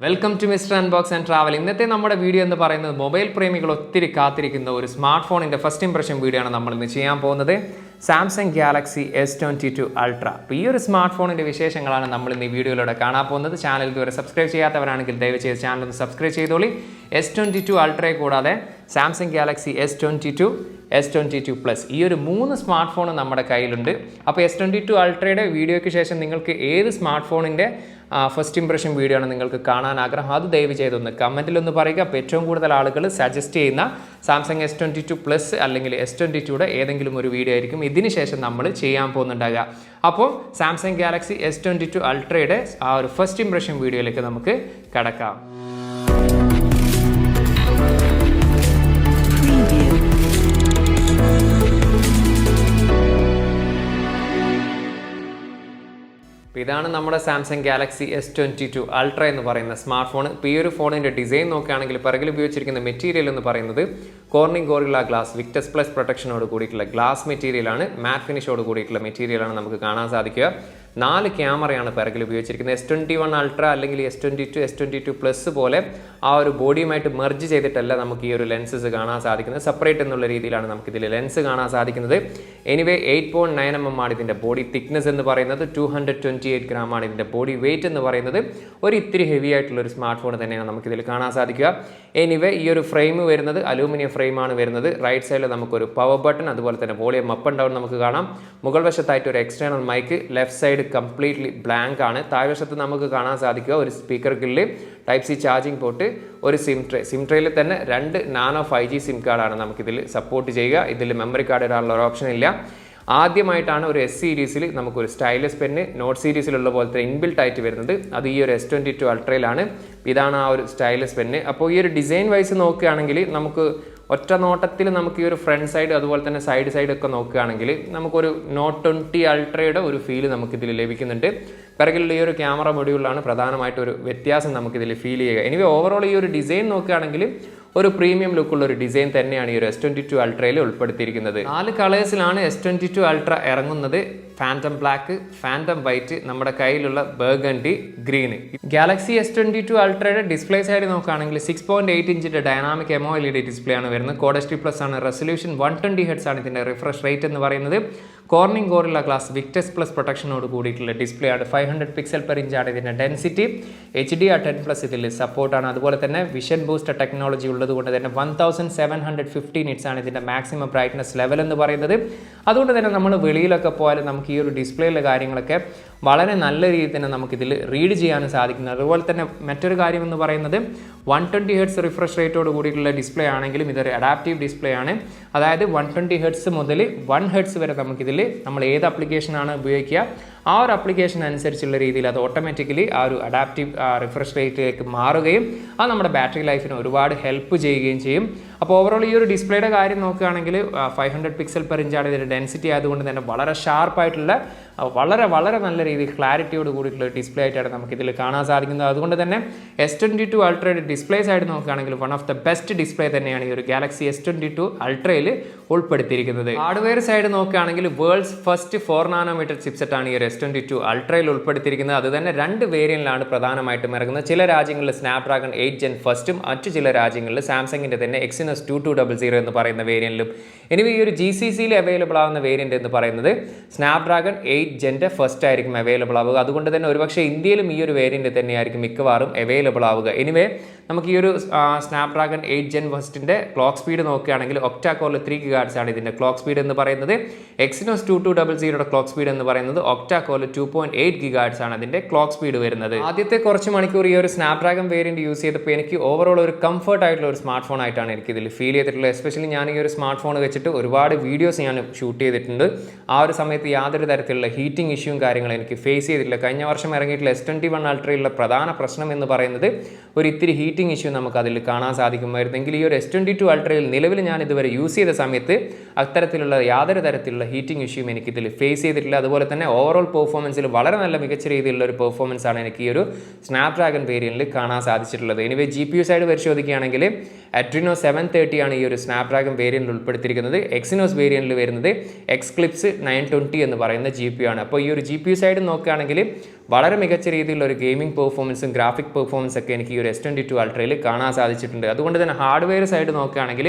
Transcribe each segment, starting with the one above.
Welcome to MrUnbox and Travel. ഇന്നത്തെ നമ്മുടെ video എന്ന് പറയുന്നത് മൊബൈൽ പ്രേമികൾ ഒത്തിരി കാത്തിരിക്കുന്ന ഒരു സ്മാർട്ട് ഫോണിൻ്റെ ഫസ്റ്റ് ഇംപ്രഷൻ വീഡിയോ ആണ് നമ്മൾ ഇന്ന് ചെയ്യാൻ പോകുന്നത്. Samsung Galaxy S22 Ultra. അപ്പോൾ ഈ ഒരു സ്മാർട്ട് ഫോണിൻ്റെ വിശേഷങ്ങളാണ് നമ്മൾ ഇന്ന് ഈ വീഡിയോയിലൂടെ കാണാൻ പോകുന്നത്. ചാനൽ ഇതുവരെ സബ്സ്ക്രൈബ് ചെയ്യാത്തവരാണെങ്കിൽ ദയവ് ചെയ്ത് ചാനൽ ഒന്ന് സബ്സ്ക്രൈബ് ചെയ്തോളി. S22 Ultra കൂടാതെ Samsung Galaxy S22, S22 Plus ഈ ഒരു 3 സ്മാർട്ട് ഫോൺ നമ്മുടെ കയ്യിലുണ്ട്. അപ്പോൾ S22 Ultrയുടെ വീഡിയോയ്ക്ക് ശേഷം നിങ്ങൾക്ക് ഏത് സ്മാർട്ട് ഫോണിൻ്റെ ഫസ്റ്റ് ഇംപ്രഷൻ വീഡിയോ ആണ് നിങ്ങൾക്ക് കാണാൻ ആഗ്രഹം, അത് ദയവ് ചെയ്തൊന്ന് കമൻറ്റിലൊന്ന് പറയുക. അപ്പോൾ ഏറ്റവും കൂടുതൽ ആളുകൾ സജസ്റ്റ് ചെയ്യുന്ന സാംസങ് S22 Plus അല്ലെങ്കിൽ S22യുടെ ഏതെങ്കിലും ഒരു വീഡിയോ ആയിരിക്കും ഇതിന് ശേഷം നമ്മൾ ചെയ്യാൻ പോകുന്നുണ്ടാകുക. അപ്പോൾ സാംസങ് ഗാലക്സി S22 Ultrയുടെ ആ ഒരു ഫസ്റ്റ് ഇംപ്രഷൻ വീഡിയോയിലേക്ക് നമുക്ക് കടക്കാം. ഇതാണ് നമ്മുടെ സാംസങ് ഗാലക്സി S22 Ultra എന്ന് പറയുന്ന സ്മാർട്ട് ഫോൺ. ഇപ്പോൾ ഈ ഒരു ഫോണിൻ്റെ ഡിസൈൻ നോക്കുകയാണെങ്കിൽ പിറകിൽ ഉപയോഗിച്ചിരിക്കുന്ന മെറ്റീരിയൽ എന്ന് പറയുന്നത് Corning Gorilla Glass Victus plus പ്രൊട്ടക്ഷനോട് കൂടിയിട്ടുള്ള ഗ്ലാസ് മെറ്റീരിയലാണ്, മാറ്റ് ഫിനിഷോട് കൂടിയിട്ടുള്ള മെറ്റീരിയലാണ് നമുക്ക് കാണാൻ സാധിക്കുക. 4 ക്യാമറയാണ് പിറകിൽ ഉപയോഗിച്ചിരിക്കുന്നത്. S21 Ultra അല്ലെങ്കിൽ S22, S22 Plus പോലെ ആ ഒരു ബോഡിയുമായിട്ട് മെർജ് ചെയ്തിട്ടല്ല നമുക്ക് ഈ ഒരു ലെൻസസ് കാണാൻ സാധിക്കുന്നത്. സെപ്പറേറ്റ് എന്നുള്ള രീതിയിലാണ് നമുക്കിതിൽ ലെൻസ് കാണാൻ സാധിക്കുന്നത്. എനിവേ 8.9 mm ആണ് ഇതിൻ്റെ ബോഡി തിക്നെസ് എന്ന് പറയുന്നത്. 228 gram ആണ് ഇതിൻ്റെ ബോഡി വെയിറ്റ് എന്ന് പറയുന്നത്. ഒരു ഇത്തിരി ഹെവി ആയിട്ടുള്ള ഒരു സ്മാർട്ട് ഫോൺ തന്നെയാണ് നമുക്കിതിൽ കാണാൻ സാധിക്കുക. എനിവേ ഈ ഒരു ഫ്രെയിം വരുന്നത് അലൂമിനിയം ഫ്രെയിമാണ് വരുന്നത്. റൈറ്റ് സൈഡിൽ നമുക്കൊരു പവർ ബട്ടൺ, അതുപോലെ തന്നെ വോളിയം അപ്പ് ആൻഡ് ഡൗൺ നമുക്ക് കാണാം. മുകൾ വശത്തായിട്ട് ഒരു external mic, left side completely blank ആണ്. താഴ്വശത്ത് നമുക്ക് കാണാൻ സാധിക്കുക ഒരു speaker grill, type C charging port, ഒരു സിം ട്രേയിൽ തന്നെ 2 നാനോ 5G സിം കാർഡാണ് നമുക്കിതിൽ സപ്പോർട്ട് ചെയ്യുക. ഇതിൽ മെമ്മറി കാർഡ് ഇടാനുള്ള ഒരു ഓപ്ഷൻ ഇല്ല. ആദ്യമായിട്ടാണ് ഒരു S സീരീസിൽ നമുക്കൊരു സ്റ്റൈലസ് പെന്ന് നോട്ട് സീരീസിലുള്ള പോലത്തെ ഇൻബിൽട്ട് ആയിട്ട് വരുന്നത്. അത് ഈ ഒരു S22 Ultrയിലാണ്. ഇതാണ് ആ ഒരു സ്റ്റൈലസ് പെന്ന്. അപ്പോൾ ഈ ഒരു ഡിസൈൻ വൈസ് നോക്കുകയാണെങ്കിൽ നമുക്ക് ഒറ്റ നോട്ടത്തിൽ നമുക്ക് ഈ ഒരു ഫ്രണ്ട് സൈഡ് അതുപോലെ തന്നെ സൈഡ് ഒക്കെ നോക്കുകയാണെങ്കിൽ നമുക്കൊരു നോട്ട് 20 Ultrയുടെ ഒരു ഫീൽ നമുക്കിതിൽ ലഭിക്കുന്നുണ്ട്. പിറകിലുള്ള ഈ ഒരു ക്യാമറ മൊഡ്യൂളിലാണ് പ്രധാനമായിട്ടൊരു വ്യത്യാസം നമുക്കിതിൽ ഫീൽ ചെയ്യുക. എനിവേ ഓവറോൾ ഈ ഒരു ഡിസൈൻ നോക്കുകയാണെങ്കിൽ ഒരു പ്രീമിയം ലുക്കുള്ള ഒരു ഡിസൈൻ തന്നെയാണ് ഈ ഒരു S22 Ultrയിൽ ഉൾപ്പെടുത്തിയിരിക്കുന്നത്. 4 കളേഴ്സിലാണ് S22 Ultra ഇറങ്ങുന്നത്. ഫാൻറ്റം ബ്ലാക്ക്, ഫാൻറ്റം വൈറ്റ്, നമ്മുടെ കയ്യിലുള്ള ബർഗണ്ടി, ഗ്രീന്. ഗാലക്സി S22 Ultrയുടെ ഡിസ്പ്ലേ സൈഡ് നോക്കുകയാണെങ്കിൽ 6.8 ഇഞ്ചിൻ്റെ ഡൈനാമിക് AMOLED ഡിസ്പ്ലേ ആണ് വരുന്നത്. Quad HD+ ആണ് റെസൊല്യൂഷൻ. 120 Hz ആണ് ഇതിൻ്റെ റിഫ്രഷ് റേറ്റ് എന്ന് പറയുന്നത്. Corning Gorilla Glass Victus plus പ്രൊട്ടക്ഷനോട് കൂടിയിട്ടുള്ള ഡിസ്പ്ലേ ആണ്. 500 pixel/inch ആണ് ഇതിൻ്റെ ഡെൻസിറ്റി. HDR10+ ഇതിൽ സപ്പോർട്ടാണ്. അതുപോലെ തന്നെ വിഷൻ ബൂസ്റ്റർ ടെക്നോളജി ഉള്ളതുകൊണ്ട് തന്നെ 1750 nits ആണ് ഇതിൻ്റെ മാക്സിമം ബ്രൈറ്റ്നസ് ലെവൽ എന്ന് പറയുന്നത്. അതുകൊണ്ട് തന്നെ നമ്മൾ വെളിയിലൊക്കെ പോയാലും നമുക്ക് ഈ ഒരു ഡിസ്പ്ലേയിലെ കാര്യങ്ങളൊക്കെ വളരെ നല്ല രീതിയിൽ തന്നെ നമുക്കിതിൽ റീഡ് ചെയ്യാനും സാധിക്കുന്നത്. അതുപോലെ തന്നെ മറ്റൊരു കാര്യം എന്ന് പറയുന്നത് 120 Hz റിഫ്രഷ് റേറ്റോട് കൂടിയിട്ടുള്ള ഡിസ്പ്ലേ ആണെങ്കിലും ഇതൊരു അഡാപ്റ്റീവ് ഡിസ്പ്ലേ ആണ്. അതായത് 120 Hz മുതൽ 1 Hz വരെ നമുക്കിതിൽ നമ്മൾ ഏത് ആപ്ലിക്കേഷനാണ് ഉപയോഗിക്കുക ആ ഒരു ആപ്ലിക്കേഷൻ അനുസരിച്ചുള്ള രീതിയിൽ അത് ഓട്ടോമാറ്റിക്കലി ആ ഒരു അഡാപ്റ്റീവ് റിഫ്രഷ് റേറ്റിലേക്ക് മാറുകയും അത് നമ്മുടെ ബാറ്ററി ലൈഫിന് ഒരുപാട് ഹെൽപ്പ് ചെയ്യുകയും ചെയ്യും. അപ്പോൾ ഓവറോൾ ഈ ഒരു ഡിസ്പ്ലേയുടെ കാര്യം നോക്കുകയാണെങ്കിൽ 500 pixel/inch ആണ് ഇതിൻ്റെ ഡെൻസിറ്റി ആയതുകൊണ്ട് തന്നെ വളരെ ഷാർപ്പായിട്ടുള്ള വളരെ നല്ല രീതിയിൽ ക്ലാരിറ്റിയോട് കൂടിയിട്ടുള്ള ഡിസ്പ്ലേ ആയിട്ടാണ് നമുക്കിതിൽ കാണാൻ സാധിക്കുന്നത്. അതുകൊണ്ട് തന്നെ S22 Ultrയുടെ ഡിസ്പ്ലേ സൈഡ് നോക്കുകയാണെങ്കിൽ one of the best display തന്നെയാണ് ഈ ഒരു ഗാലക്സി S22 Ultrയിൽ ഉൾപ്പെടുത്തിയിരിക്കുന്നത്. ഹാർഡ്വെയർ സൈഡ് നോക്കുകയാണെങ്കിൽ വേൾഡ്സ് ഫസ്റ്റ് 4 nm ചിപ്സെറ്റ് ആണ് ഈ ഒരു S22 Ultrയിൽ ഉൾപ്പെടുത്തിയിരിക്കുന്നത്. അത് തന്നെ 2 വേരിയന്റിലാണ് പ്രധാനമായിട്ടും ഇറങ്ങുന്നത്. ചില രാജ്യങ്ങളിൽ Snapdragon 8 Gen ഫസ്റ്റും മറ്റു ചില രാജ്യങ്ങളിൽ സാംസങ്ങിൻ്റെ തന്നെ Exynos 2200 എന്ന് പറയുന്ന വേരിയന്റിലും. ഇനി ഈ ഒരു GCCയിൽ അവൈലബിൾ ആവുന്ന വേരിയന്റ് എന്ന് പറയുന്നത് Snapdragon 8 Gen ഫസ്റ്റ് ആയിരിക്കും അവൈലബിൾ ആവുക. അതുകൊണ്ട് തന്നെ ഒരുപക്ഷെ ഇന്ത്യയിലും ഈ ഒരു വേരിയന്റ് തന്നെയായിരിക്കും മിക്കവാറും അവൈലബിൾ ആവുക. എനിവേ നമുക്ക് ഈ ഒരു Snapdragon 8 Gen ഫസ്റ്റിൻ്റെ ക്ലോക്ക് സ്പീഡ് നോക്കുകയാണെങ്കിൽ ഒക്ടാ കോറിൽ 3 GHz ആണ് ഇതിൻ്റെ ക്ലോക്ക് സ്പീഡ് എന്ന് പറയുന്നത്. Exynos 2200യുടെ ക്ലോക്ക് സ്പീഡ് എന്ന് പറയുന്നത് ഒക്ടാ കോറിൽ 2.8 GHz ആണ് അതിൻ്റെ ക്ലോക്ക് സ്പീഡ് വരുന്നത്. ആദ്യത്തെ കുറച്ച് മണിക്കൂർ ഈ ഒരു Snapdragon വേരിയന്റ് യൂസ് ചെയ്തപ്പോൾ എനിക്ക് ഓവറോൾ ഒരു കംഫർട്ട് ആയിട്ടുള്ള ഒരു സ്മാർട്ട് ഫോൺ ആയിട്ടാണ് എനിക്കിതിൽ ഫീൽ ചെയ്തിട്ടുള്ളത്. എസ്പെഷ്യലി ഞാൻ ഈ ഒരു സ്മാർട്ട് ഫോൺ വെച്ചിട്ട് ഒരുപാട് വീഡിയോസ് ഞാൻ ഷൂട്ട് ചെയ്തിട്ടുണ്ട്. ആ ഒരു സമയത്ത് യാതൊരു തരത്തിലുള്ള ഹീറ്റിംഗ് ഇഷ്യൂവും കാര്യങ്ങളും എനിക്ക് ഫേസ് ചെയ്തിട്ടില്ല. കഴിഞ്ഞ വർഷം ഇറങ്ങിയിട്ടുള്ള S21 Ultrയിലുള്ള പ്രധാന പ്രശ്നം എന്ന് പറയുന്നത് ഒരു ഇത്തിരി ഹീറ്റിംഗ് ഇഷ്യൂ നമുക്ക് അതിൽ കാണാൻ സാധിക്കുമായിരുന്നെങ്കിൽ ഈ ഒരു S22 Ultrയിൽ നിലവിൽ ഞാൻ ഇതുവരെ യൂസ് ചെയ്ത സമയത്ത് അത്തരത്തിലുള്ള യാതൊരു തരത്തിലുള്ള ഹീറ്റിംഗ് ഇഷ്യൂവും എനിക്കിതിൽ ഫേസ് ചെയ്തിട്ടില്ല. അതുപോലെ തന്നെ ഓവറോൾ പെർഫോമൻസിൽ വളരെ നല്ല മികച്ച രീതിയിലുള്ള ഒരു പെർഫോമൻസ് ആണ് എനിക്ക് ഈ ഒരു Snapdragon വേരിയന്റിൽ കാണാൻ സാധിച്ചിട്ടുള്ളത്. എനിവേ GPU സൈഡ് പരിശോധിക്കുകയാണെങ്കിൽ Adreno 730 ആണ് ഈ ഒരു Snapdragon വേരിയന്റിൽ ഉൾപ്പെടുത്തിയിരിക്കുന്നത്. Exynos വേരിയന്റിൽ വരുന്നത് Xclipse 920 എന്ന് പറയുന്ന GPU GPU ആണ്. അപ്പോൾ ഈ ഒരു GPU സൈഡ് നോക്കുകയാണെങ്കിൽ വളരെ മികച്ച രീതിയിലുള്ള ഒരു ഗെയിമിംഗ് പെർഫോമൻസും ഗ്രാഫിക് പെർഫോമൻസ് ഒക്കെ എനിക്ക് ഈ ഒരു S22 Ultra'യിൽ കാണാൻ സാധിച്ചിട്ടുണ്ട്. അതുകൊണ്ട് തന്നെ ഹാർഡ്വെയർ സൈഡ് നോക്കുകയാണെങ്കിൽ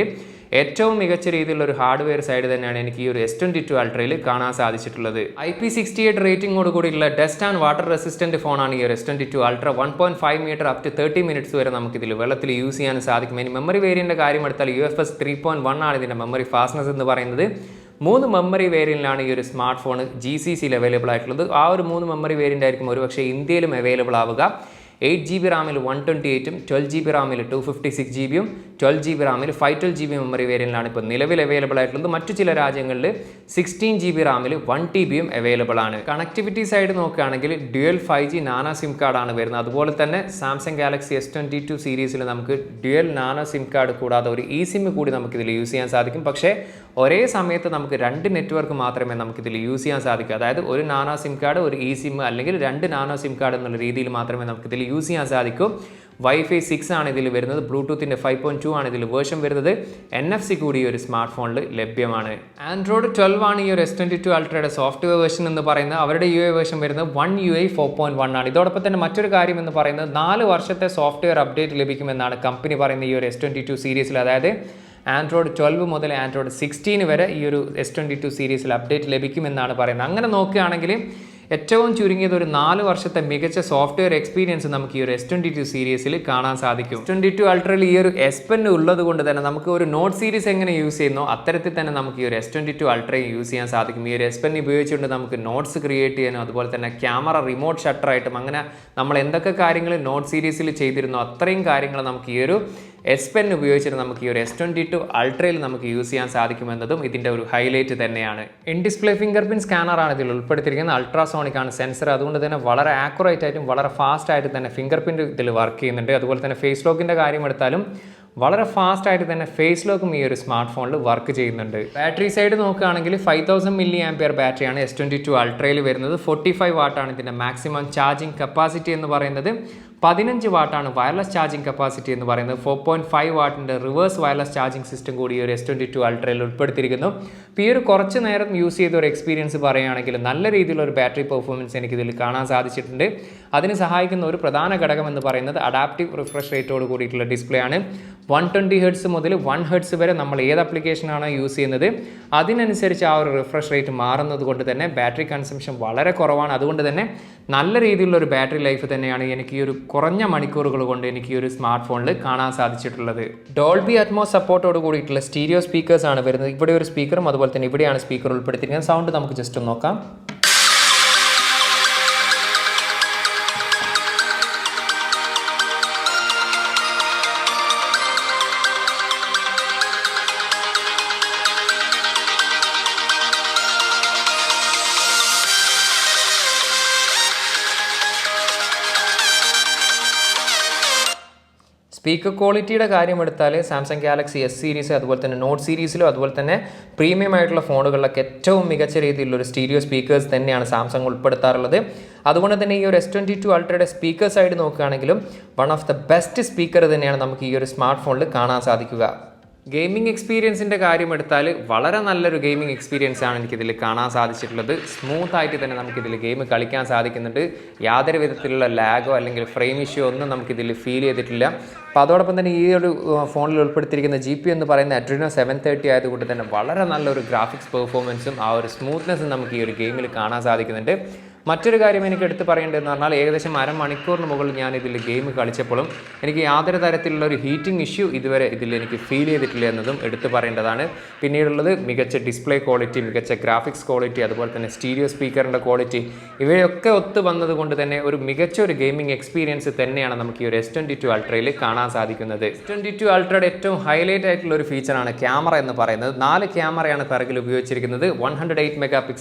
ഏറ്റവും മികച്ച രീതിയിലുള്ള ഒരു ഹാർഡ്വെയർ സൈഡ് തന്നെയാണ് എനിക്ക് ഈ ഒരു S22 Ultra'യിൽ കാണാൻ സാധിച്ചിട്ടുള്ളത്. IP68 റേറ്റിംഗോട് കൂടിയുള്ള ഡസ്റ്റ് ആൻഡ് വാട്ടർ റെസിസ്റ്റന്റ് ഫോണാണ് ഈ ഒരു S22 Ultra. 1.5 metre up to 30 minutes വരെ നമുക്കിതിൽ വെള്ളത്തിൽ യൂസ് ചെയ്യാൻ സാധിക്കും. ഇനി മെമ്മറി വേരിയൻ്റെ കാര്യം എടുത്താൽ UFS 3.1 ആണ് ഇതിൻ്റെ മെമ്മറി ഫാസ്റ്റ്നസ് എന്ന് പറയുന്നത്. 3 മെമ്മറി വേരിയന്റിലാണ് ഈ ഒരു സ്മാർട്ട് ഫോൺ GCCയിൽ അവൈലബിൾ ആയിട്ടുള്ളത്. ആ ഒരു 3 മെമ്മറി വേരിയൻ്റ് ആയിരിക്കും ഒരുപക്ഷെ ഇന്ത്യയിലും അവൈലബിൾ ആവുക. 8GB റാമിൽ 128ഉം 12GB റാമിൽ 256GBയും 12GB റാമിൽ 512GB memory വേരിയന്റിലാണ് ഇപ്പോൾ നിലവിൽ അവൈലബിൾ ആയിട്ടുള്ളത്. മറ്റു ചില രാജ്യങ്ങളിൽ 16GB റാമിൽ 1TBയും അവൈലബിൾ ആണ്. കണക്ടിവിറ്റി സൈഡ് നോക്കുകയാണെങ്കിൽ ഡ്യുവൽ 5G നാനോ സിം കാർഡാണ് വരുന്നത്. അതുപോലെ തന്നെ സാംസങ് ഗാലക്സി S22 സീരീസിൽ നമുക്ക് ഡ്യുവൽ നാനോ സിം കാർഡ് കൂടാതെ ഒരു eSIM കൂടി നമുക്കിതിൽ യൂസ് ചെയ്യാൻ സാധിക്കും. പക്ഷേ ഒരേ സമയത്ത് നമുക്ക് 2 നെറ്റ്വർക്ക് മാത്രമേ നമുക്കിതിൽ യൂസ് ചെയ്യാൻ സാധിക്കൂ. അതായത് ഒരു നാനോ സിം കാർഡ്, ഒരു eSIM അല്ലെങ്കിൽ 2 നാനോ സിം കാർഡ് എന്നുള്ള രീതിയിൽ മാത്രമേ നമുക്കിതിൽ യൂസ് ചെയ്യാൻ സാധിക്കൂ. Wi-Fi 6 ആണ് ഇതിൽ വരുന്നത്. ബ്ലൂടൂത്തിൻ്റെ 5.2 ആണ് ഇതിൽ വേർഷൻ വരുന്നത്. NFC കൂടി ഈ ഒരു സ്മാർട്ട് ഫോണിൽ ലഭ്യമാണ്. Android 12 ആണ് ഈ ഒരു S22 Ultra'യുടെ സോഫ്റ്റ്വെയർ വേർഷൻ എന്ന് പറയുന്നത്. അവരുടെ UI വേർഷൻ വരുന്നത് 1UI 4.1 ആണ്. ഇതോടൊപ്പം തന്നെ മറ്റൊരു കാര്യം എന്ന് പറയുന്നത് 4 വർഷത്തെ സോഫ്റ്റ്വെയർ അപ്ഡേറ്റ് ലഭിക്കുമെന്നാണ് കമ്പനി പറയുന്നത് ഈ ഒരു S22 സീരീസിൽ. അതായത് Android 12 മുതൽ Android 16 വരെ ഈ ഒരു S22 സീരീസിൽ അപ്ഡേറ്റ് ലഭിക്കുമെന്നാണ് പറയുന്നത്. അങ്ങനെ നോക്കുകയാണെങ്കിൽ ഏറ്റവും ചുരുങ്ങിയത് ഒരു 4 വർഷത്തെ മികച്ച സോഫ്റ്റ്വെയർ എക്സ്പീരിയൻസ് നമുക്ക് ഈ ഒരു S22 സീരീസിൽ കാണാൻ സാധിക്കും. S22 Ultra'യിൽ ഈ ഒരു S Pen ഉള്ളത് കൊണ്ട് തന്നെ നമുക്ക് ഒരു നോട്ട് സീരീസ് എങ്ങനെ യൂസ് ചെയ്യുന്നോ അത്തരത്തിൽ തന്നെ നമുക്ക് ഈ ഒരു S22 Ultra'യും യൂസ് ചെയ്യാൻ സാധിക്കും. ഈ ഒരു S Pen ഉപയോഗിച്ചുകൊണ്ട് നമുക്ക് നോട്ട്സ് ക്രിയേറ്റ് ചെയ്യാനും അതുപോലെ തന്നെ ക്യാമറ റിമോട്ട് ഷട്ടറായിട്ടും അങ്ങനെ നമ്മൾ എന്തൊക്കെ കാര്യങ്ങൾ നോട്ട് സീരീസിൽ ചെയ്തിരുന്നോ അത്രയും കാര്യങ്ങൾ നമുക്ക് ഈ ഒരു S Pen ഉപയോഗിച്ചിട്ട് നമുക്ക് ഈ ഒരു S22 Ultra'യിൽ നമുക്ക് യൂസ് ചെയ്യാൻ സാധിക്കുമെന്നതും ഇതിൻ്റെ ഒരു ഹൈലൈറ്റ് തന്നെയാണ്. ഇൻ ഡിസ്പ്ലേ ഫിംഗർ പ്രിന്റ് സ്കാനറാണ് ഇതിൽ ഉൾപ്പെടുത്തിയിരിക്കുന്നത്. അൾട്രാസോണിക് ആണ് സെൻസർ. അതുകൊണ്ട് തന്നെ വളരെ ആക്യുറേറ്റ് ആയിട്ടും വളരെ ഫാസ്റ്റ് ആയിട്ട് തന്നെ ഫിംഗർ പ്രിന്റ് ഇതിൽ വർക്ക് ചെയ്യുന്നുണ്ട്. അതുപോലെ തന്നെ ഫേസ് ലോക്കിൻ്റെ കാര്യം എടുത്താലും വളരെ ഫാസ്റ്റ് ആയിട്ട് തന്നെ ഫേസ് ലോക്കും ഈ ഒരു സ്മാർട്ട് ഫോണിൽ വർക്ക് ചെയ്യുന്നുണ്ട്. ബാറ്ററി സൈഡ് നോക്കുകയാണെങ്കിൽ 5000 mAh ബാറ്ററിയാണ് S22 Ultra'യിൽ വരുന്നത്. 45 വാട്ടാണ് ഇതിൻ്റെ മാക്സിമം ചാർജിങ് കപ്പാസിറ്റി എന്ന് പറയുന്നത്. 15 വാട്ടാണ് വയർലെസ് ചാർജിങ് കപ്പാസിറ്റി എന്ന് പറയുന്നത്. 4.5 വാട്ടിൻ്റെ റിവേഴ്സ് വയർലെസ് ചാർജിങ് സിസ്റ്റം കൂടി ഈ ഒരു S22 Ultra'യിൽ ഉൾപ്പെടുത്തിയിരിക്കുന്നു. അപ്പോൾ ഈ ഒരു കുറച്ച് നേരം യൂസ് ചെയ്ത ഒരു എക്സ്പീരിയൻസ് പറയുകയാണെങ്കിൽ നല്ല രീതിയിലുള്ള ഒരു ബാറ്ററി പെർഫോമൻസ് എനിക്കിതിൽ കാണാൻ സാധിച്ചിട്ടുണ്ട്. അതിന് സഹായിക്കുന്ന ഒരു പ്രധാന ഘടകം എന്ന് പറയുന്നത് അഡാപ്റ്റീവ് റിഫ്രഷ് റേറ്റോട് കൂടിയിട്ടുള്ള ഡിസ്പ്ലേ ആണ്. 120 Hz മുതൽ 1 Hz വരെ നമ്മൾ ഏത് ആപ്ലിക്കേഷനാണോ യൂസ് ചെയ്യുന്നത് അതിനനുസരിച്ച് ആ ഒരു റിഫ്രഷ് റേറ്റ് മാറുന്നത് കൊണ്ട് തന്നെ ബാറ്ററി കൺസംഷൻ വളരെ കുറവാണ്. അതുകൊണ്ട് തന്നെ നല്ല രീതിയിലുള്ള ഒരു ബാറ്ററി ലൈഫ് തന്നെയാണ് എനിക്ക് ഈ ഒരു കുറഞ്ഞ മണിക്കൂറുകൾ കൊണ്ട് എനിക്ക് ഈ ഒരു സ്മാർട്ട് ഫോണിൽ കാണാൻ സാധിച്ചിട്ടുള്ളത്. ഡോൾബി അറ്റ്മോസ് സപ്പോർട്ടോട് കൂടിയിട്ടുള്ള സ്റ്റീരിയോ സ്പീക്കേഴ്സ് ആണ് വരുന്നത്. ഇവിടെ ഒരു സ്പീക്കറും അതുപോലെ തന്നെ ഇവിടെയാണ് സ്പീക്കർ ഉൾപ്പെടുത്തിയിരിക്കുന്നത്. സൗണ്ട് നമുക്ക് ജസ്റ്റ് ഒന്ന് നോക്കാം. സ്പീക്കർ ക്വാളിറ്റിയുടെ കാര്യം എടുത്താൽ സാംസങ് ഗാലക്സി S സീരീസ് അതുപോലെ തന്നെ നോട്ട് സീരീസിലും അതുപോലെ തന്നെ പ്രീമിയം ആയിട്ടുള്ള ഫോണുകളിലൊക്കെ ഏറ്റവും മികച്ച രീതിയിലുള്ള സ്റ്റീരിയോ സ്പീക്കേഴ്സ് തന്നെയാണ് സാംസങ് ഉൾപ്പെടുത്താറുള്ളത്. അതുകൊണ്ട് തന്നെ ഈ ഒരു S22 Ultra'യുടെ സ്പീക്കർ സൈഡ് നോക്കുകയാണെങ്കിലും one of the best speaker തന്നെയാണ് നമുക്ക് ഈ ഒരു സ്മാർട്ട് ഫോണിൽ കാണാൻ സാധിക്കുക. ഗെയിമിംഗ് എക്സ്പീരിയൻസിൻ്റെ കാര്യം എടുത്താൽ വളരെ നല്ലൊരു ഗെയിമിംഗ് എക്സ്പീരിയൻസ് ആണ് എനിക്കിതിൽ കാണാൻ സാധിച്ചിട്ടുള്ളത്. സ്മൂത്ത് ആയിട്ട് തന്നെ നമുക്കിതിൽ ഗെയിം കളിക്കാൻ സാധിക്കുന്നുണ്ട്. യാതൊരു വിധത്തിലുള്ള ലാഗോ അല്ലെങ്കിൽ ഫ്രെയിം ഇഷ്യൂ ഒന്നും നമുക്കിതിൽ ഫീൽ ചെയ്തിട്ടില്ല. അപ്പോൾ അതോടൊപ്പം തന്നെ ഈ ഒരു ഫോണിൽ ഉൾപ്പെടുത്തിയിരിക്കുന്ന GPU എന്ന് പറയുന്ന Exynos 730 ആയതുകൊണ്ട് തന്നെ വളരെ നല്ലൊരു ഗ്രാഫിക്സ് പെർഫോമൻസും ആ ഒരു സ്മൂത്ത്നെസ്സും നമുക്ക് ഈ ഒരു ഗെയിമിൽ കാണാൻ സാധിക്കുന്നുണ്ട്. മറ്റൊരു കാര്യം എനിക്ക് എടുത്ത് പറയേണ്ടതെന്ന് പറഞ്ഞാൽ ഏകദേശം അരമണിക്കൂറിന് മുകളിൽ ഞാൻ ഇതിൽ ഗെയിം കളിച്ചപ്പോഴും എനിക്ക് യാതൊരു തരത്തിലുള്ള ഒരു ഹീറ്റിംഗ് ഇഷ്യൂ ഇതുവരെ ഇതിൽ എനിക്ക് ഫീൽ ചെയ്തിട്ടില്ല എന്നതും എടുത്ത് പറയേണ്ടതാണ്. പിന്നീടുള്ളത് മികച്ച ഡിസ്പ്ലേ ക്വാളിറ്റി, മികച്ച ഗ്രാഫിക്സ് ക്വാളിറ്റി, അതുപോലെ തന്നെ സ്റ്റീരിയോ സ്പീക്കറിൻ്റെ ക്വാളിറ്റി ഇവയൊക്കെ ഒത്തു വന്നത് കൊണ്ട് തന്നെ ഒരു മികച്ച ഒരു ഗെയിമിംഗ് എക്സ്പീരിയൻസ് തന്നെയാണ് നമുക്ക് ഈ ഒരു S22 Ultra'യിൽ കാണാൻ സാധിക്കുന്നത്. S22 Ultra'യുടെ ഏറ്റവും ഹൈലൈറ്റ് ആയിട്ടുള്ള ഒരു ഫീച്ചറാണ് ക്യാമറ എന്ന് പറയുന്നത്. 4 ക്യാമറയാണ് പിറകിൽ ഉപയോഗിച്ചിരിക്കുന്നത്. 108 MP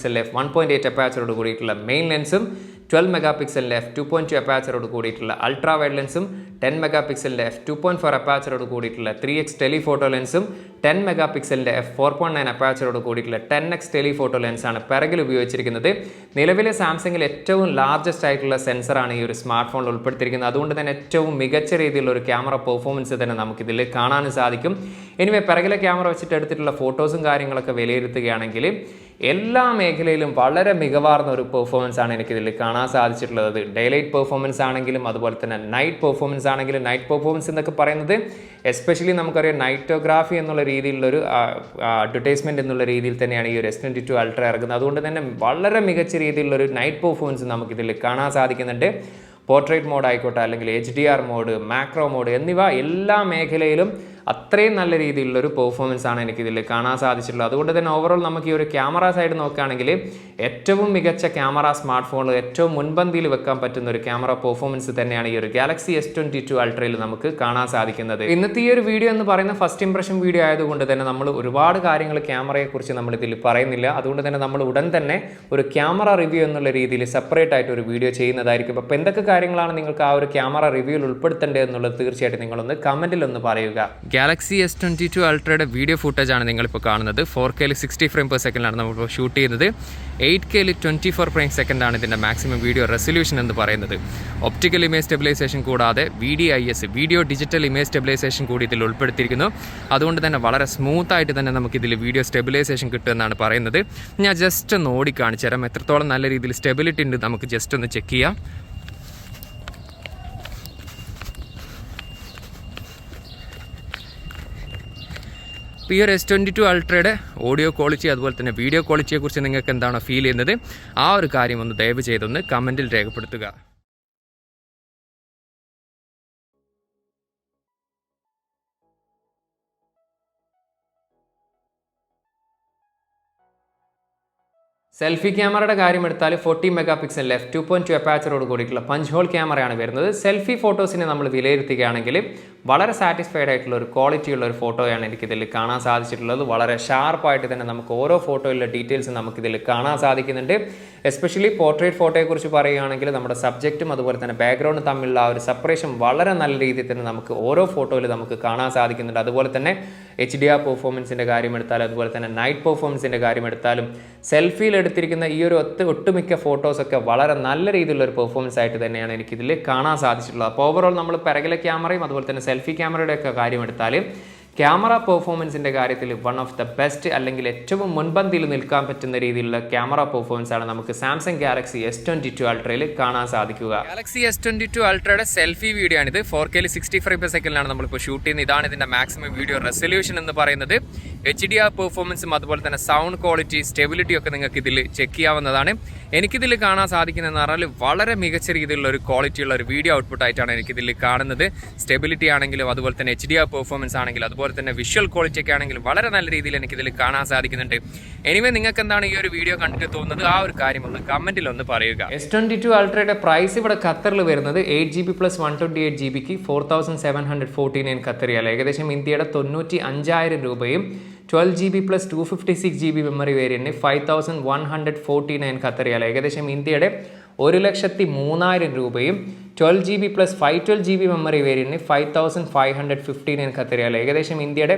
f1.8 അപ്പാച്ചറോട് കൂടിയിട്ടുള്ള മെയിൻ ലെൻസും 12 MP f2.2 അപ്പാച്ചറോട് കൂടിയിട്ടുള്ള അൾട്രാ വൈഡ് ലെൻസും 10 MP f2.4 അപ്പാച്ചറോട് കൂടിയിട്ടുള്ള 3x ടെലിഫോട്ടോ ലെൻസും 10 MP f4.9 അപ്പാച്ചറോട് കൂടിയിട്ടുള്ള 10x ടെലിഫോട്ടോ ലെൻസാണ് പിറകിൽ ഉപയോഗിച്ചിരിക്കുന്നത്. നിലവിലെ സാംസങ്ങിൽ ഏറ്റവും ലാർജസ്റ്റ് ആയിട്ടുള്ള സെൻസറാണ് ഈ ഒരു സ്മാർട്ട് ഫോണിൽ ഉൾപ്പെടുത്തിയിരിക്കുന്നത്. അതുകൊണ്ട് തന്നെ ഏറ്റവും മികച്ച രീതിയിലുള്ള ഒരു ക്യാമറ പെർഫോമൻസ് തന്നെ നമുക്കിതിൽ കാണാൻ സാധിക്കും. എനിവേ പിറകിലെ ക്യാമറ വെച്ചിട്ട് എടുത്തിട്ടുള്ള ഫോട്ടോസും കാര്യങ്ങളൊക്കെ വിലയിരുത്തുകയാണെങ്കിൽ എല്ലാ മേഖലയിലും വളരെ മികവാർന്ന ഒരു പെർഫോമൻസ് ആണ് എനിക്കിതിൽ കാണാൻ സാധിച്ചിട്ടുള്ളത്. ഡേലൈറ്റ് പെർഫോമൻസ് ആണെങ്കിലും അതുപോലെ തന്നെ നൈറ്റ് പെർഫോമൻസ് ആണെങ്കിലും, നൈറ്റ് പെർഫോമൻസ് എന്നൊക്കെ പറയുന്നത് എസ്പെഷ്യലി നമുക്കറിയാം നൈറ്റോഗ്രാഫി എന്നുള്ള രീതിയിലുള്ളൊരു അഡ്വർടൈസ്മെൻറ്റ് എന്നുള്ള രീതിയിൽ തന്നെയാണ് ഈ ഒരു S22 Ultra ഇറങ്ങുന്നത്. അതുകൊണ്ട് തന്നെ വളരെ മികച്ച രീതിയിലുള്ളൊരു നൈറ്റ് പെർഫോമൻസ് നമുക്കിതിൽ കാണാൻ സാധിക്കുന്നുണ്ട്. പോർട്രേറ്റ് മോഡ് ആയിക്കോട്ടെ, അല്ലെങ്കിൽ HDR മോഡ്, മാക്രോ മോഡ് എന്നിവ എല്ലാ മേഖലയിലും അത്രയും നല്ല രീതിയിലുള്ളൊരു പെർഫോമൻസ് ആണ് എനിക്കിതിൽ കാണാൻ സാധിച്ചിട്ടുള്ളത്. അതുകൊണ്ട് തന്നെ ഓവറോൾ നമുക്ക് ഈ ഒരു ക്യാമറ സൈഡ് നോക്കുകയാണെങ്കിൽ ഏറ്റവും മികച്ച ക്യാമറ സ്മാർട്ട് ഫോണിൽ ഏറ്റവും മുൻപന്തിയിൽ വെക്കാൻ പറ്റുന്ന ഒരു ക്യാമറ പെർഫോമൻസ് തന്നെയാണ് ഈ ഒരു Galaxy S22 Ultra'യിൽ നമുക്ക് കാണാൻ സാധിക്കുന്നത്. ഇന്നത്തെ ഈ ഒരു വീഡിയോ എന്ന് പറയുന്ന ഫസ്റ്റ് ഇംപ്രഷൻ വീഡിയോ ആയതുകൊണ്ട് തന്നെ നമ്മൾ ഒരുപാട് കാര്യങ്ങൾ ക്യാമറയെക്കുറിച്ച് നമ്മൾ ഇതിൽ പറയുന്നില്ല. അതുകൊണ്ട് തന്നെ നമ്മൾ ഉടൻ തന്നെ ഒരു ക്യാമറ റിവ്യൂ എന്നുള്ള രീതിയിൽ സെപ്പറേറ്റ് ആയിട്ട് ഒരു വീഡിയോ ചെയ്യുന്നതായിരിക്കും. അപ്പോൾ എന്തൊക്കെ കാര്യങ്ങളാണ് നിങ്ങൾക്ക് ആ ഒരു ക്യാമറ റിവ്യൂവിൽ ഉൾപ്പെടുത്തേണ്ടത് എന്നുള്ളത് തീർച്ചയായിട്ടും നിങ്ങളൊന്ന് കമൻറ്റിൽ ഒന്ന് പറയുക. Galaxy S22 Ultra'യുടെ വീഡിയോ ഫുട്ടേജാണ് നിങ്ങളിപ്പോൾ കാണുന്നത്. 4Kയിൽ 60 ഫ്രെയിം പെർ സെക്കൻഡിലാണ് നമ്മളിപ്പോൾ ഷൂട്ട് ചെയ്യുന്നത്. 8Kയിൽ 24 ഫ്രെയിം സെക്കൻഡാണ് ഇതിൻ്റെ മാക്സിമം വീഡിയോ റെസൊല്യൂഷൻ എന്ന് പറയുന്നത്. ഒപ്റ്റിക്കൽ ഇമേജ് സ്റ്റെബിലൈസേഷൻ കൂടാതെ VDIS video digital image stabilisation കൂടി ഇതിൽ ഉൾപ്പെടുത്തിയിരിക്കുന്നു. അതുകൊണ്ട് തന്നെ വളരെ സ്മൂത്തായിട്ട് തന്നെ നമുക്കിതിൽ വീഡിയോ സ്റ്റെബിലൈസേഷൻ കിട്ടുമെന്നാണ് പറയുന്നത്. ഞാൻ ജസ്റ്റ് ഒന്ന് ഓടി കാണിച്ചു തരാം എത്രത്തോളം നല്ല രീതിയിൽ സ്റ്റെബിലിറ്റി ഉണ്ട്. നമുക്ക് ജസ്റ്റ് ഒന്ന് ചെക്ക് ചെയ്യാം. ഈ ഒരു S22 Ultra'യുടെ ഓഡിയോ ക്വാളിറ്റി അതുപോലെ തന്നെ വീഡിയോ ക്വാളിറ്റിയെക്കുറിച്ച് നിങ്ങൾക്ക് എന്താണോ ഫീൽ ചെയ്യുന്നത് ആ ഒരു കാര്യം ഒന്ന് ദയവ് ചെയ്തൊന്ന് കമൻറ്റിൽ രേഖപ്പെടുത്തുക. സെൽഫി ക്യാമറയുടെ കാര്യം എടുത്താൽ 40 മെഗാ പിക്സൽ f2.2 അപ്പാച്ചറോട് കൂടിയിട്ടുള്ള പഞ്ച് ഹോൾ ക്യാമറയാണ് വരുന്നത്. സെൽഫി ഫോട്ടോസിനെ നമ്മൾ വിലയിരുത്തുകയാണെങ്കിൽ വളരെ സാറ്റിസ്ഫൈഡ് ആയിട്ടുള്ള ഒരു ക്വാളിറ്റിയുള്ള ഒരു ഫോട്ടോയാണ് എനിക്കിതിൽ കാണാൻ സാധിച്ചിട്ടുള്ളത്. വളരെ ഷാർപ്പായിട്ട് തന്നെ നമുക്ക് ഓരോ ഫോട്ടോയിലെ ഡീറ്റെയിൽസ് നമുക്കിതിൽ കാണാൻ സാധിക്കുന്നുണ്ട്. എസ്പെഷ്യലി പോർട്രേറ്റ് ഫോട്ടോയെക്കുറിച്ച് പറയുകയാണെങ്കിൽ നമ്മുടെ സബ്ജക്റ്റും അതുപോലെ തന്നെ ബാക്ക്ഗ്രൗണ്ടും തമ്മിലുള്ള ആ ഒരു സെപ്പറേഷൻ വളരെ നല്ല രീതിയിൽ തന്നെ നമുക്ക് ഓരോ ഫോട്ടോയിൽ നമുക്ക് കാണാൻ സാധിക്കുന്നുണ്ട്. അതുപോലെ തന്നെ HDR പെർഫോമൻസിൻ്റെ കാര്യം എടുത്താലും അതുപോലെ തന്നെ നൈറ്റ് പെർഫോമൻസിൻ്റെ കാര്യം എടുത്താലും സെൽഫിയിൽ എടുത്തിരിക്കുന്ന ഈ ഒരു ഒട്ടുമിക്ക ഫോട്ടോസൊക്കെ വളരെ നല്ല രീതിയിലുള്ള ഒരു പെർഫോമൻസ് ആയിട്ട് തന്നെയാണ് എനിക്കിതിൽ കാണാൻ സാധിച്ചിട്ടുള്ളത്. അപ്പോൾ ഓവറോൾ നമ്മൾ പിറകിലെ ക്യാമറയും അതുപോലെ തന്നെ സെൽഫി ക്യാമറയുടെയൊക്കെ കാര്യം എടുത്താൽ ക്യാമറ പെർഫോമൻസിൻ്റെ കാര്യത്തിൽ വൺ ഓഫ് ദ ബെസ്റ്റ് അല്ലെങ്കിൽ ഏറ്റവും മുൻപന്തിയിൽ നിൽക്കാൻ പറ്റുന്ന രീതിയിലുള്ള ക്യാമറ പെർഫോമൻസ് ആണ് നമുക്ക് സാംസങ് Galaxy S22 Ultra'യിൽ കാണാൻ സാധിക്കുക. Galaxy S22 Ultra'യുടെ സെൽഫി വീഡിയോ ആണിത്. 4Kയിൽ 60 ഫ്രെയിം പെർ സെക്കൻഡിലാണ് നമ്മളിപ്പോൾ ഷൂട്ട് ചെയ്യുന്നത്. ഇതാണ് ഇതിൻ്റെ മാക്സിമം വീഡിയോ റെസൊല്യൂഷൻ എന്ന് പറയുന്നത്. HDR പെർഫോമൻസും അതുപോലെ തന്നെ സൗണ്ട് ക്വാളിറ്റി, സ്റ്റെബിലിറ്റി ഒക്കെ നിങ്ങൾക്ക് ഇതിൽ ചെക്ക് ചെയ്യാവുന്നതാണ്. എനിക്കിതിൽ കാണാൻ സാധിക്കുന്നതെന്ന് പറഞ്ഞാൽ വളരെ മികച്ച രീതിയിലുള്ള ഒരു ക്വാളിറ്റിയുള്ള ഒരു വീഡിയോ ഔട്ട്പുട്ട് ആയിട്ടാണ് എനിക്കിതിൽ കാണുന്നത്. സ്റ്റെബിലിറ്റി ആണെങ്കിലും അതുപോലെ തന്നെ HDR പെർഫോമൻസ് ആണെങ്കിലും അതുപോലെ തന്നെ വിഷ്വൽ ക്വാളിറ്റി ഒക്കെ ആണെങ്കിലും വളരെ നല്ല രീതിയിൽ എനിക്കിതിൽ കാണാൻ സാധിക്കുന്നുണ്ട്. എനിവേ നിങ്ങൾക്ക് എന്താണ് ഈ ഒരു വീഡിയോ കണ്ടിട്ട് തോന്നുന്നത് ആ ഒരു കാര്യം ഒന്ന് കമൻറ്റിൽ ഒന്ന് പറയുക. S22 Ultra'യുടെ പ്രൈസ് ഇവിടെ ഖത്തറിൽ വരുന്നത് 8GB + 128GBക്ക് 4749 ഖത്തർ റിയാൽ, ഏകദേശം ഇന്ത്യയുടെ 95,000 രൂപയും 12GB + 256GB മെമ്മറി വേരിയന്റിന് 5149 ഖത്തർ റിയാൽ, ഏകദേശം ഇന്ത്യയുടെ 1,03,000 രൂപയും 12GB + 512GB മെമ്മറി വേരിയന്റിന് 5515 ഖത്തർ റിയാൽ, ഏകദേശം ഇന്ത്യയുടെ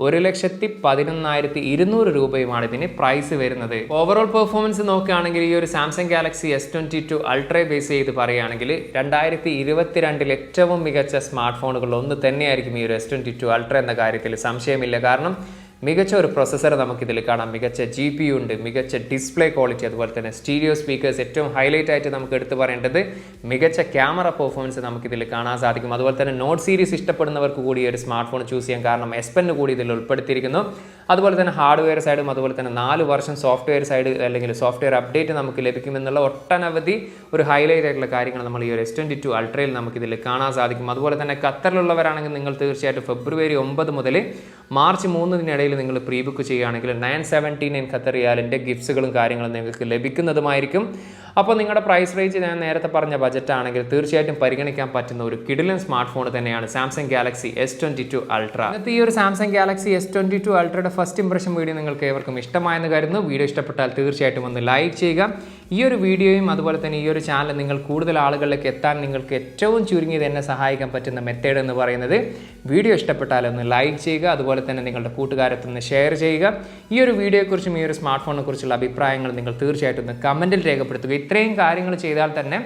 1,11,200 രൂപയുമാണ് ഇതിന് പ്രൈസ് വരുന്നത്. ഓവറോൾ പെർഫോമൻസ് നോക്കുകയാണെങ്കിൽ ഈ ഒരു Samsung Galaxy S22 Ultra base ചെയ്ത് പറയുകയാണെങ്കിൽ 2022 ഏറ്റവും മികച്ച സ്മാർട്ട് ഫോണുകളിൽ ഒന്ന് തന്നെയായിരിക്കും ഈ ഒരു S22 Ultra എന്ന കാര്യത്തിൽ സംശയമില്ല. കാരണം മികച്ച ഒരു പ്രൊസസ്സർ നമുക്കിതിൽ കാണാം, മികച്ച GPU ഉണ്ട്, മികച്ച ഡിസ്പ്ലേ ക്വാളിറ്റി, അതുപോലെ തന്നെ സ്റ്റീരിയോ സ്പീക്കേഴ്സ്. ഏറ്റവും ഹൈലൈറ്റ് ആയിട്ട് നമുക്ക് എടുത്തു പറയേണ്ടത് മികച്ച ക്യാമറ പെർഫോമൻസ് നമുക്കിതിൽ കാണാൻ സാധിക്കും. അതുപോലെ തന്നെ നോട്ട് സീരീസ് ഇഷ്ടപ്പെടുന്നവർക്ക് കൂടി ഒരു സ്മാർട്ട് ഫോൺ ചൂസ് ചെയ്യാം, കാരണം S Pen കൂടി ഇതിൽ ഉൾപ്പെടുത്തിയിരിക്കുന്നു. അതുപോലെ തന്നെ ഹാർഡ്വെയർ സൈഡും അതുപോലെ തന്നെ 4 വർഷം സോഫ്റ്റ്വെയർ സൈഡ് അല്ലെങ്കിൽ സോഫ്റ്റ്വെയർ അപ്ഡേറ്റ് നമുക്ക് ലഭിക്കുമെന്നുള്ള ഒട്ടനവധി ഒരു ഹൈലൈറ്റ് ആയിട്ടുള്ള കാര്യങ്ങൾ നമ്മൾ ഈ ഒരു S22 Ultra'യിൽ നമുക്കിതിൽ കാണാൻ സാധിക്കും. അതുപോലെ തന്നെ ഖത്തറിലുള്ളവരാണെങ്കിൽ നിങ്ങൾ തീർച്ചയായിട്ടും ഫെബ്രുവരി 9 മുതൽ മാർച്ച് 3 നിങ്ങൾ പ്രീ ബുക്ക് ചെയ്യുകയാണെങ്കിൽ 979 ഖത്തർ റിയാലിൻ്റെ ഗിഫ്റ്റ്സുകളും കാര്യങ്ങളും നിങ്ങൾക്ക് ലഭിക്കുന്നതുമായിരിക്കും. അപ്പോൾ നിങ്ങളുടെ പ്രൈസ് റേഞ്ച് ഞാൻ നേരത്തെ പറഞ്ഞ ബജറ്റ് ആണെങ്കിൽ തീർച്ചയായിട്ടും പരിഗണിക്കാൻ പറ്റുന്ന ഒരു കിടിലൻ സ്മാർട്ട് ഫോൺ തന്നെയാണ് സാംസങ് Galaxy S22 Ultra. ഇന്നത്തെ ഈ ഒരു സാംസങ് Galaxy S22 Ultra'യുടെ ഫസ്റ്റ് ഇംപ്രഷൻ വീഡിയോ നിങ്ങൾക്ക് ഏവർക്കും ഇഷ്ടമായെന്ന് കരുതുന്നു. വീഡിയോ ഇഷ്ടപ്പെട്ടാൽ തീർച്ചയായിട്ടും ഒന്ന് ലൈക്ക് ചെയ്യുക. ഈ ഒരു വീഡിയോയും അതുപോലെ തന്നെ ഈ ഒരു ചാനൽ നിങ്ങൾ കൂടുതൽ ആളുകളിലേക്ക് എത്താൻ നിങ്ങൾക്ക് ഏറ്റവും ചുരുങ്ങിയത് എന്നെ സഹായിക്കാൻ പറ്റുന്ന മെത്തേഡ് എന്ന് പറയുന്നത് വീഡിയോ ഇഷ്ടപ്പെട്ടാൽ ഒന്ന് ലൈക്ക് ചെയ്യുക, അതുപോലെ തന്നെ നിങ്ങളുടെ കൂട്ടുകാരത്ത് നിന്ന് ഷെയർ ചെയ്യുക. ഈ ഒരു വീഡിയോയെക്കുറിച്ചും ഈ ഒരു സ്മാർട്ട് ഫോണിനെ കുറിച്ചുള്ള അഭിപ്രായങ്ങൾ നിങ്ങൾ തീർച്ചയായിട്ടും ഒന്ന് കമൻറ്റിൽ രേഖപ്പെടുത്തുക. ഇത്രയും കാര്യങ്ങൾ ചെയ്താൽ തന്നെ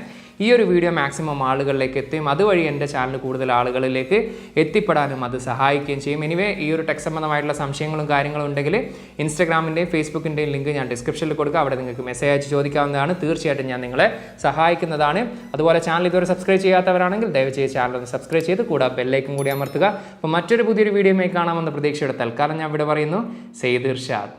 ഈ ഒരു വീഡിയോ മാക്സിമം ആളുകളിലേക്ക് എത്തുകയും അതുവഴി എൻ്റെ ചാനൽ കൂടുതൽ ആളുകളിലേക്ക് എത്തിപ്പെടാനും അത് സഹായിക്കുകയും ചെയ്യും. എനിവേ ഈ ഒരു ടെക് സംബന്ധമായിട്ടുള്ള സംശയങ്ങളും കാര്യങ്ങളും ഉണ്ടെങ്കിൽ ഇൻസ്റ്റാഗ്രാമിൻ്റെയും ഫേസ്ബുക്കിൻ്റെയും ലിങ്ക് ഞാൻ ഡിസ്ക്രിപ്ഷനിൽ കൊടുക്കുക. അവിടെ നിങ്ങൾക്ക് മെസ്സേജ് അയച്ച് ചോദിക്കാവുന്നതാണ്. തീർച്ചയായിട്ടും ഞാൻ നിങ്ങളെ സഹായിക്കുന്നതാണ്. അതുപോലെ ചാനൽ ഇതുവരെ സബ്സ്ക്രൈബ് ചെയ്യാത്തവരാണെങ്കിൽ ദയവുചെയ്ത് ചാനൽ ഒന്ന് സബ്സ്ക്രൈബ് ചെയ്ത് കൂടെ ബെല്ലൈക്കും കൂടി അമർത്തുക. അപ്പോൾ മറ്റൊരു പുതിയൊരു വീഡിയോയുമായി കാണാമെന്ന പ്രതീക്ഷയുടെ തൽക്കാലം ഞാൻ ഇവിടെ പറയുന്നു. സെയ്ദ് ഇർഷാദ്.